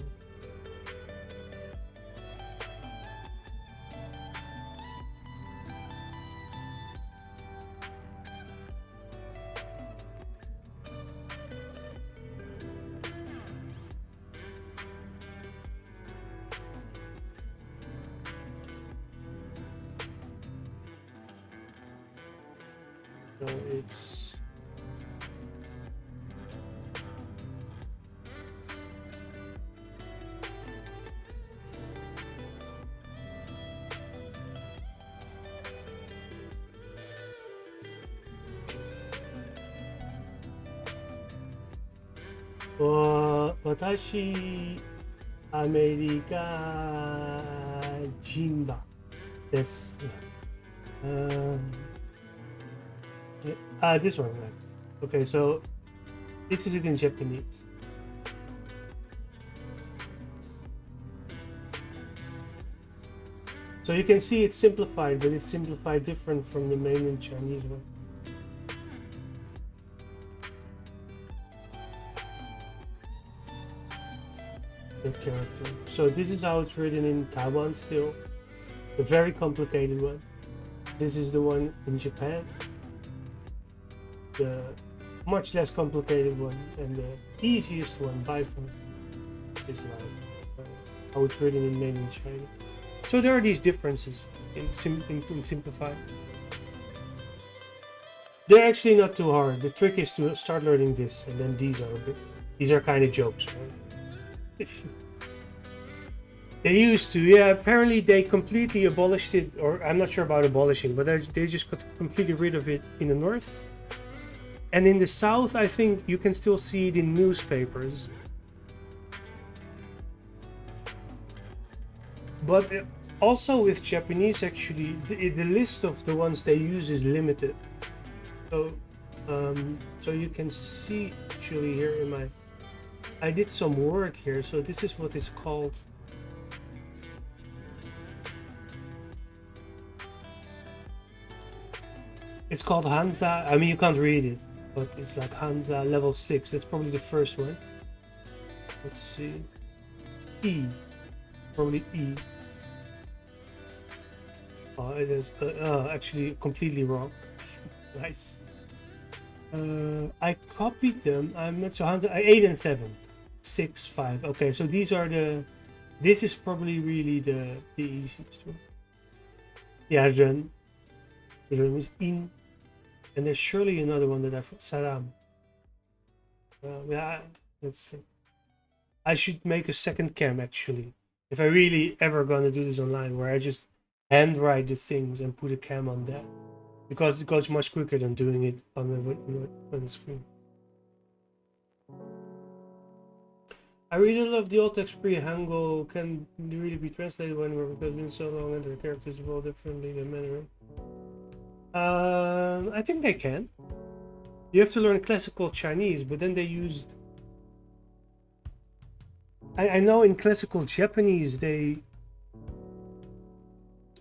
So it's watashi America Jinba desu. This one, right? Okay, so this is it in Japanese. So you can see it's simplified, but it's simplified different from the mainland Chinese one. That character. So this is how it's written in Taiwan still. A very complicated one. This is the one in Japan. The much less complicated one, and the easiest one by far is like how it's written in mainland China. So there are these differences in simplified. They're actually not too hard. The trick is to start learning this, and then these are kind of jokes, right? They used to, yeah. Apparently they completely abolished it, or I'm not sure about abolishing, but they just got completely rid of it in the north. And in the south, I think you can still see it in newspapers. But also with Japanese, actually, the list of the ones they use is limited. So you can see actually here in my... I did some work here, so this is what is called... It's called Hansa. I mean, you can't read it, but it's like Hansa level 6. That's probably the first one. Let's see. E. Probably E. Oh, it is actually completely wrong. Nice. I copied them. I'm not sure. Hansa 8 and 7. 6, 5. Okay, so these are the... This is probably really the easiest one. Yeah, Ren. Ren is in. And there's surely another one that I've... Saram. Yeah, let's see. I should make a second cam, actually. If I really ever gonna do this online, where I just handwrite the things and put a cam on that. Because it goes much quicker than doing it on the screen. I really love the old text pre-Hangul can really be translated anywhere because it's been so long and the characters evolve differently than Mandarin. I think they can. You have to learn classical Chinese, but then they used... I know in classical Japanese they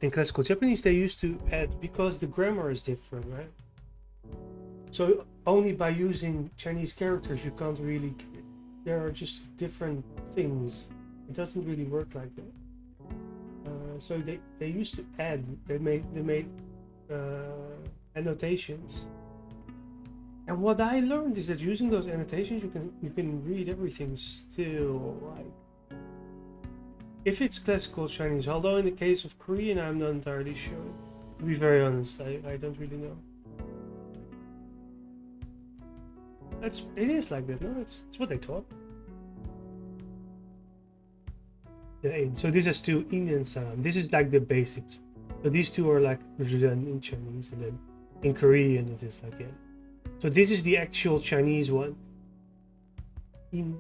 used to add, because the grammar is different, right? So only by using Chinese characters you can't really... There are just different things. It doesn't really work like that. So they used to add. They made annotations, And what I learned is that using those annotations, you can read everything still. Like, if it's classical Chinese, although in the case of Korean, I'm not entirely sure. To be very honest, I don't really know. It is like that, no? It's what they taught. Yeah, so this is to in and Salam. This is like the basics. So these two are like Ren in Chinese, and then in Korean it is like, yeah. So this is the actual Chinese one. In.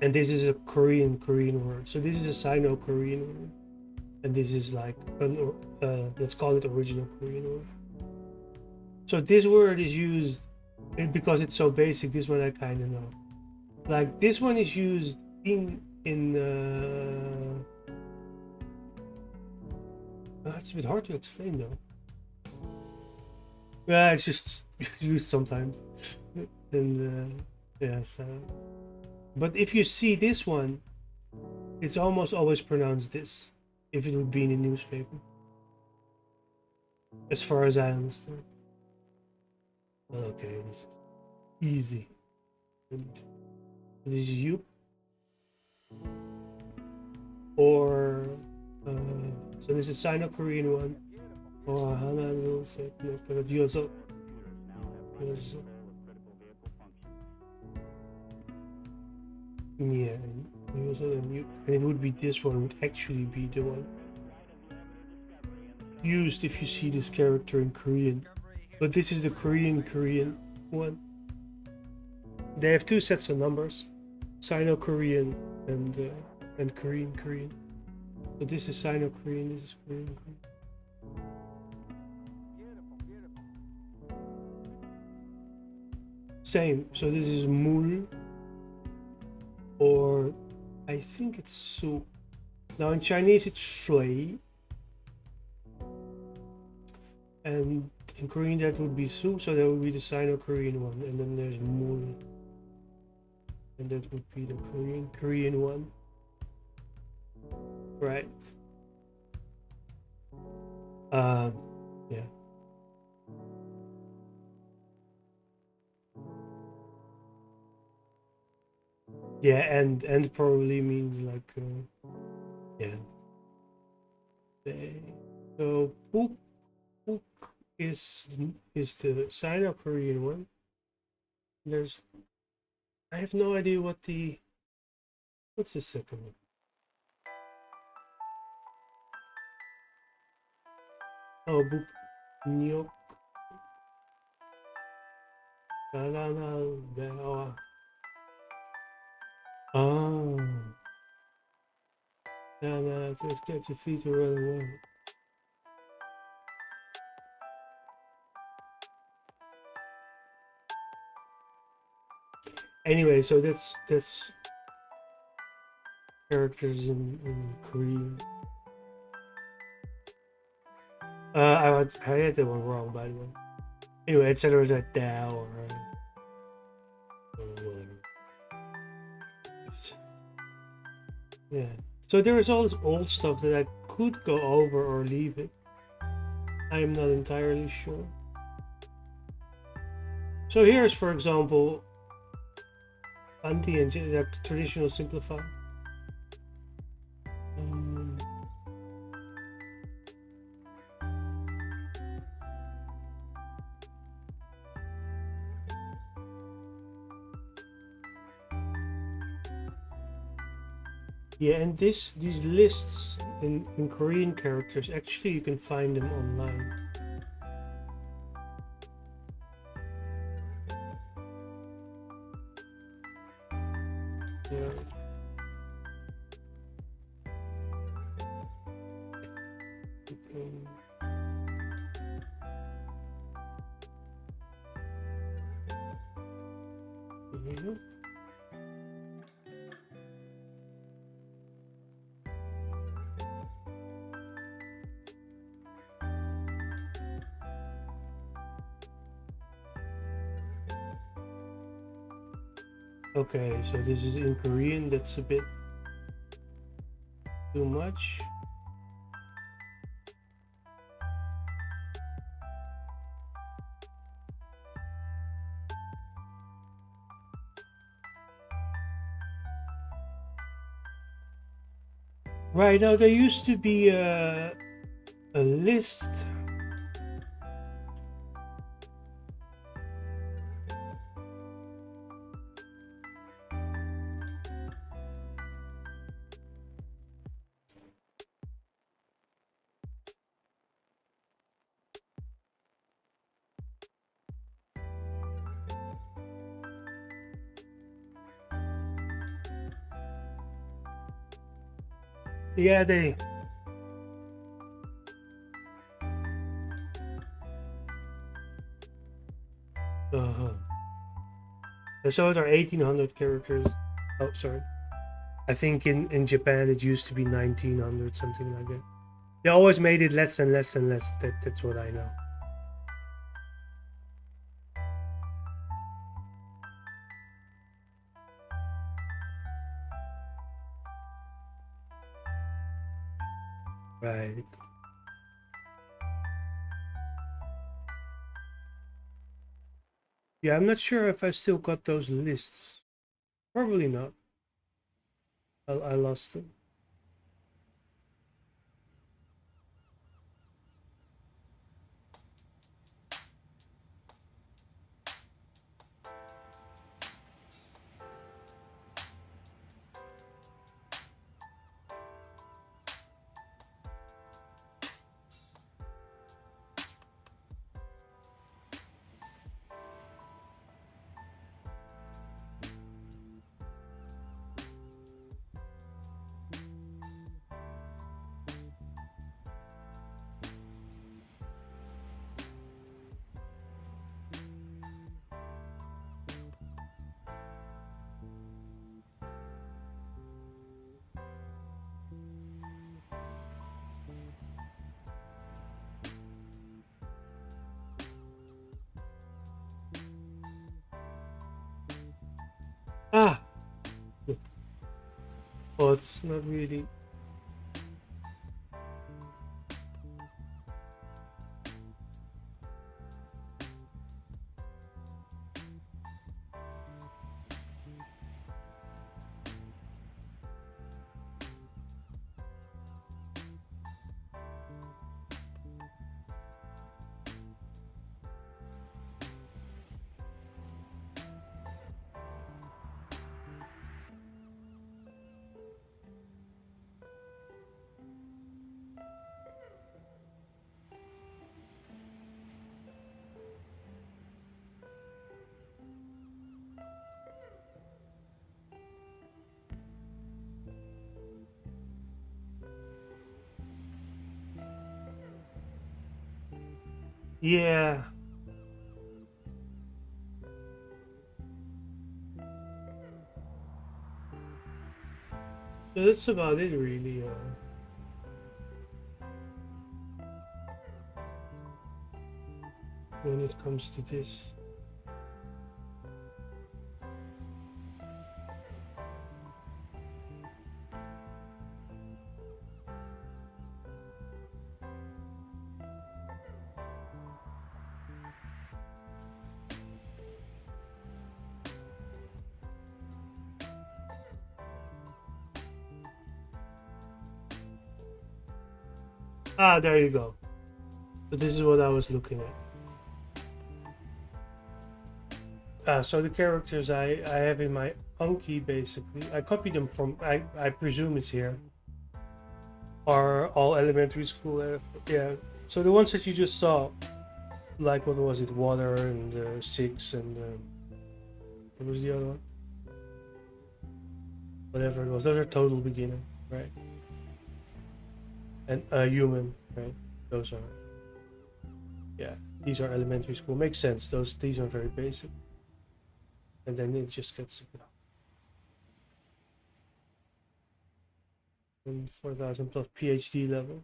And this is a Korean word. So this is a Sino-Korean word. And this is like, let's call it original Korean word. So this word is used, because it's so basic, this one I kind of know. Like this one is used in it's a bit hard to explain though. Yeah, it's just used sometimes. And yes. But if you see this one, it's almost always pronounced this, if it would be in a newspaper. As far as I understand. Okay, this is easy. And this is you. Or so this is Sino-Korean one. Or Hana will say no, but you also. Yeah, and it would be this one would actually be the one used if you see this character in Korean. But this is the Korean one. They have two sets of numbers, Sino-Korean and Korean. So this is Sino-Korean, this is Korean. Same. So this is Mul, or I think it's Su. Now in Chinese it's Shui, and in Korean that would be Su, so that would be the Sino-Korean one, and then there's Mul, and that would be the Korean one. Right. Yeah. Yeah, and probably means like yeah. So Puk is the Sino-Korean one. I have no idea what's the second one. Oh, Buk Nyok. Oh. No, just get your feet to run away. Anyway, so that's characters in Korean. I had that one wrong, by the way. Anyway, it said it was a Dao or whatever. Yeah. So there is all this old stuff that I could go over or leave it. I am not entirely sure. So here's, for example, Anti and traditional simplify. Yeah, and these lists in Korean characters, actually you can find them online. Yeah. Here you go. Okay, so this is in Korean, that's a bit too much. Right now, there used to be a list. Yeah, they. So there are 1800 characters. Oh, sorry. I think in Japan it used to be 1900, something like that. They always made it less and less and less. That's what I know. Right. Yeah, I'm not sure if I still got those lists. Probably not. I lost them. Ah! Oh, it's not really. Yeah. So that's about it, really. When it comes to this. Ah, there you go. So this is what I was looking at. So the characters I have in my Anki, basically, I copied them from, I presume it's here, are all elementary school. Yeah. So the ones that you just saw, like what was it, Water and Six and what was the other one? Whatever it was. Those are total beginner, right? And Human, right? Those are, yeah. These are elementary school. Makes sense. These are very basic. And then it just gets 4,000 plus PhD level.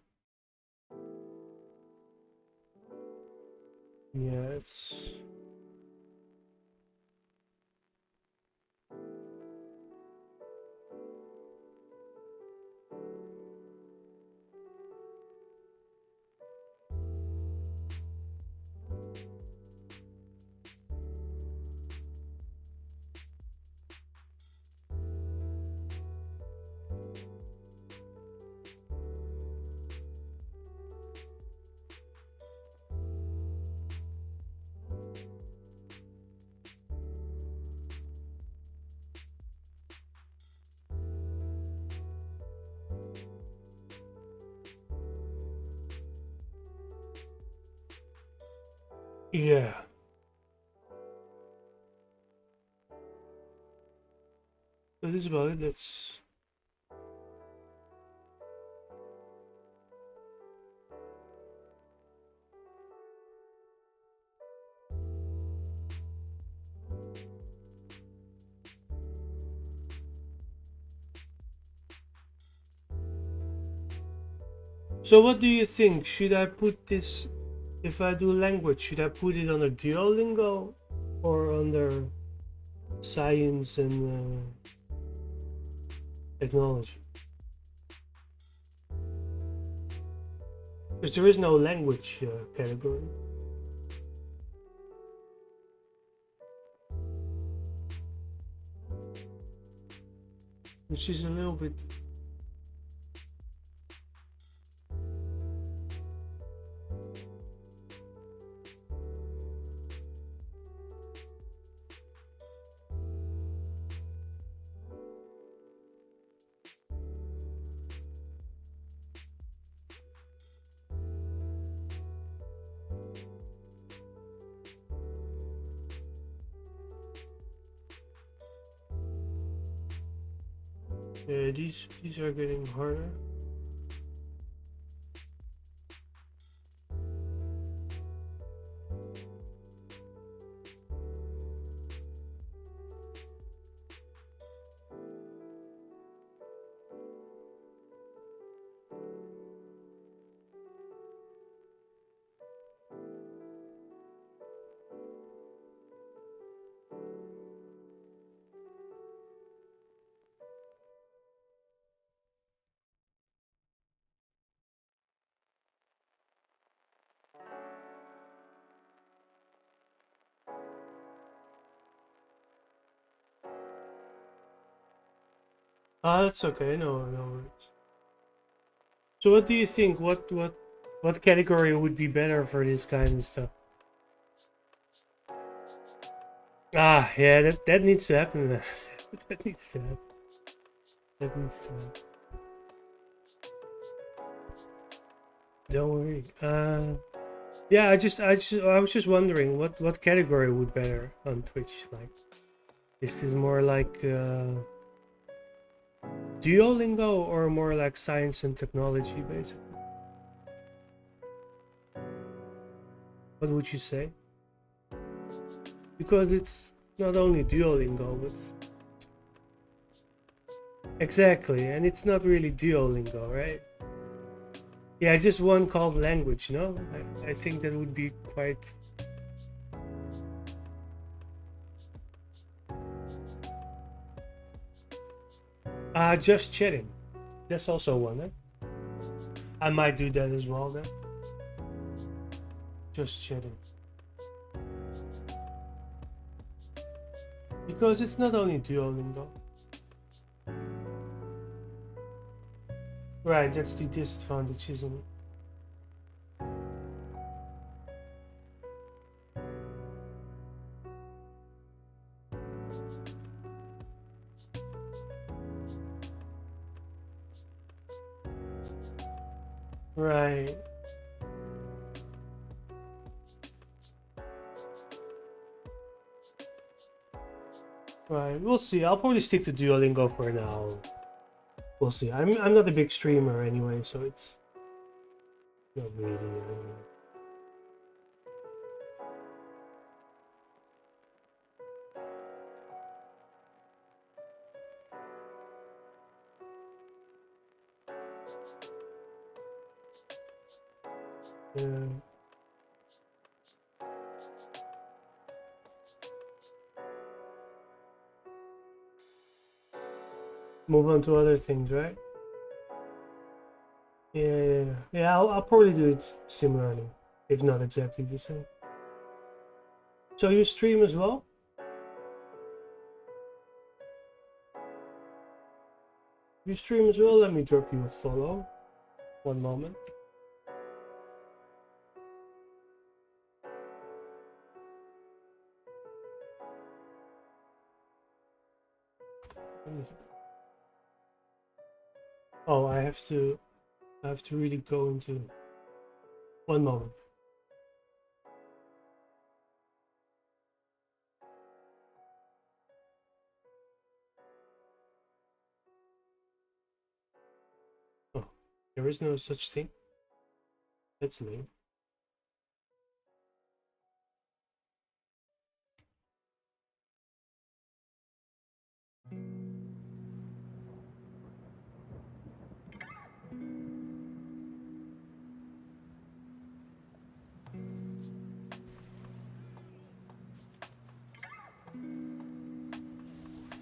Yeah, it's. Yeah. That is about it. That's so. What do you think? Should I put this? If I do language, should I put it under Duolingo or under science and technology? Because there is no language category. Which is a little bit. Yeah, these are getting harder. Ah, that's okay. No worries. So, what do you think? What category would be better for this kind of stuff? Ah, yeah, that needs to happen. That needs to happen. That needs to happen. Don't worry. Yeah, I was just wondering what category would better on Twitch. Like, is this more like Duolingo or more like science and technology, basically? What would you say? Because it's not only Duolingo, but exactly, and it's not really Duolingo, right? Yeah, just one called language, no? I think that would be quite. Just chatting. That's also one, eh? I might do that as well then. Just chatting. Because it's not only Duolingo. Right, that's the disadvantage, isn't it? Right. Right, we'll see. I'll probably stick to Duolingo for now. We'll see. I'm not a big streamer anyway, so it's not really. Yeah. Move on to other things, right? Yeah. I'll probably do it similarly, if not exactly the same. So you stream as well? You stream as well? Let me drop you a follow. One moment. Oh, I have to really go into. One moment. There is no such thing. That's lame.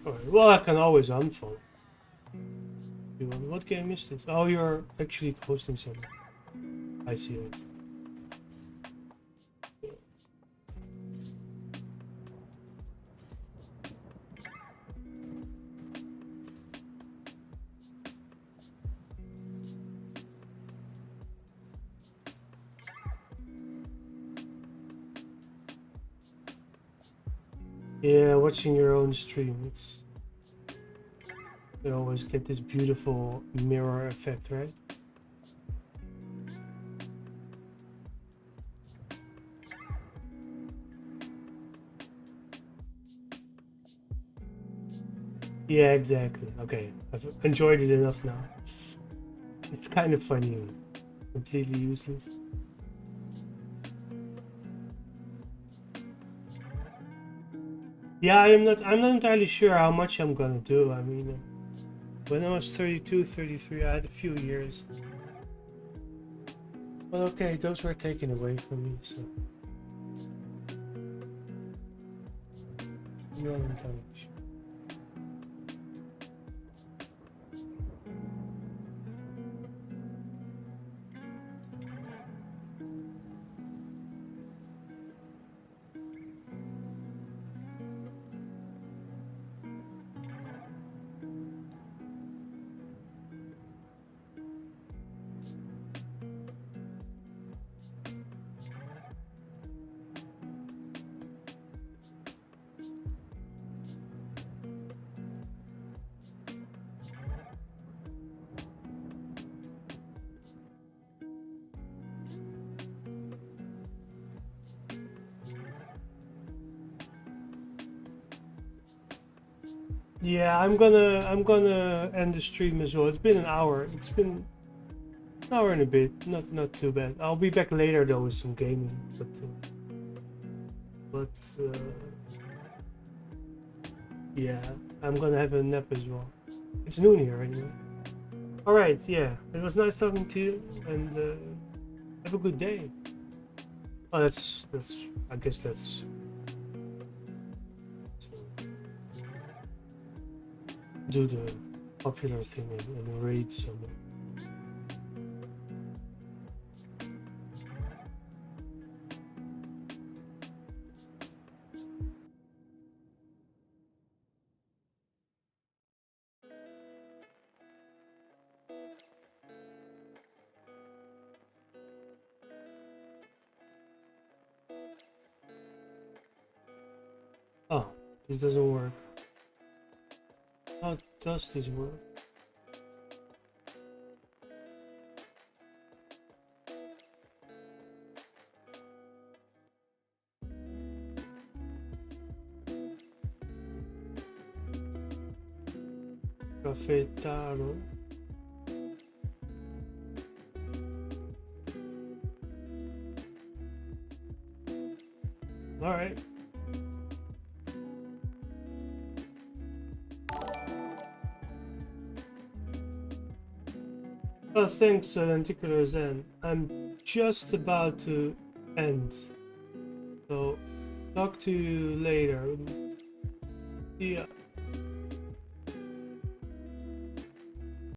Alright, well, I can always unfollow. What game is this? Oh, you're actually hosting something. I see it. Yeah, watching your own stream, you always get this beautiful mirror effect, right? Yeah, exactly. Okay, I've enjoyed it enough now. It's kind of funny and completely useless. Yeah, I'm not entirely sure how much I'm gonna do. I mean, when I was 32, 33, I had a few years. But okay, those were taken away from me, so I'm not entirely sure. Yeah, I'm gonna end the stream as well. It's been an hour. It's been an hour and a bit. Not too bad. I'll be back later though with some gaming, but yeah, I'm gonna have a nap as well. It's noon here anyway. All right, yeah, it was nice talking to you, and have a good day. Oh, I guess that's. Do the popular thing and raid someone. Oh, this doesn't work. How does this work? Cafetaro. All right. Oh, thanks, Lenticular Zen. I'm just about to end. So, talk to you later. See ya.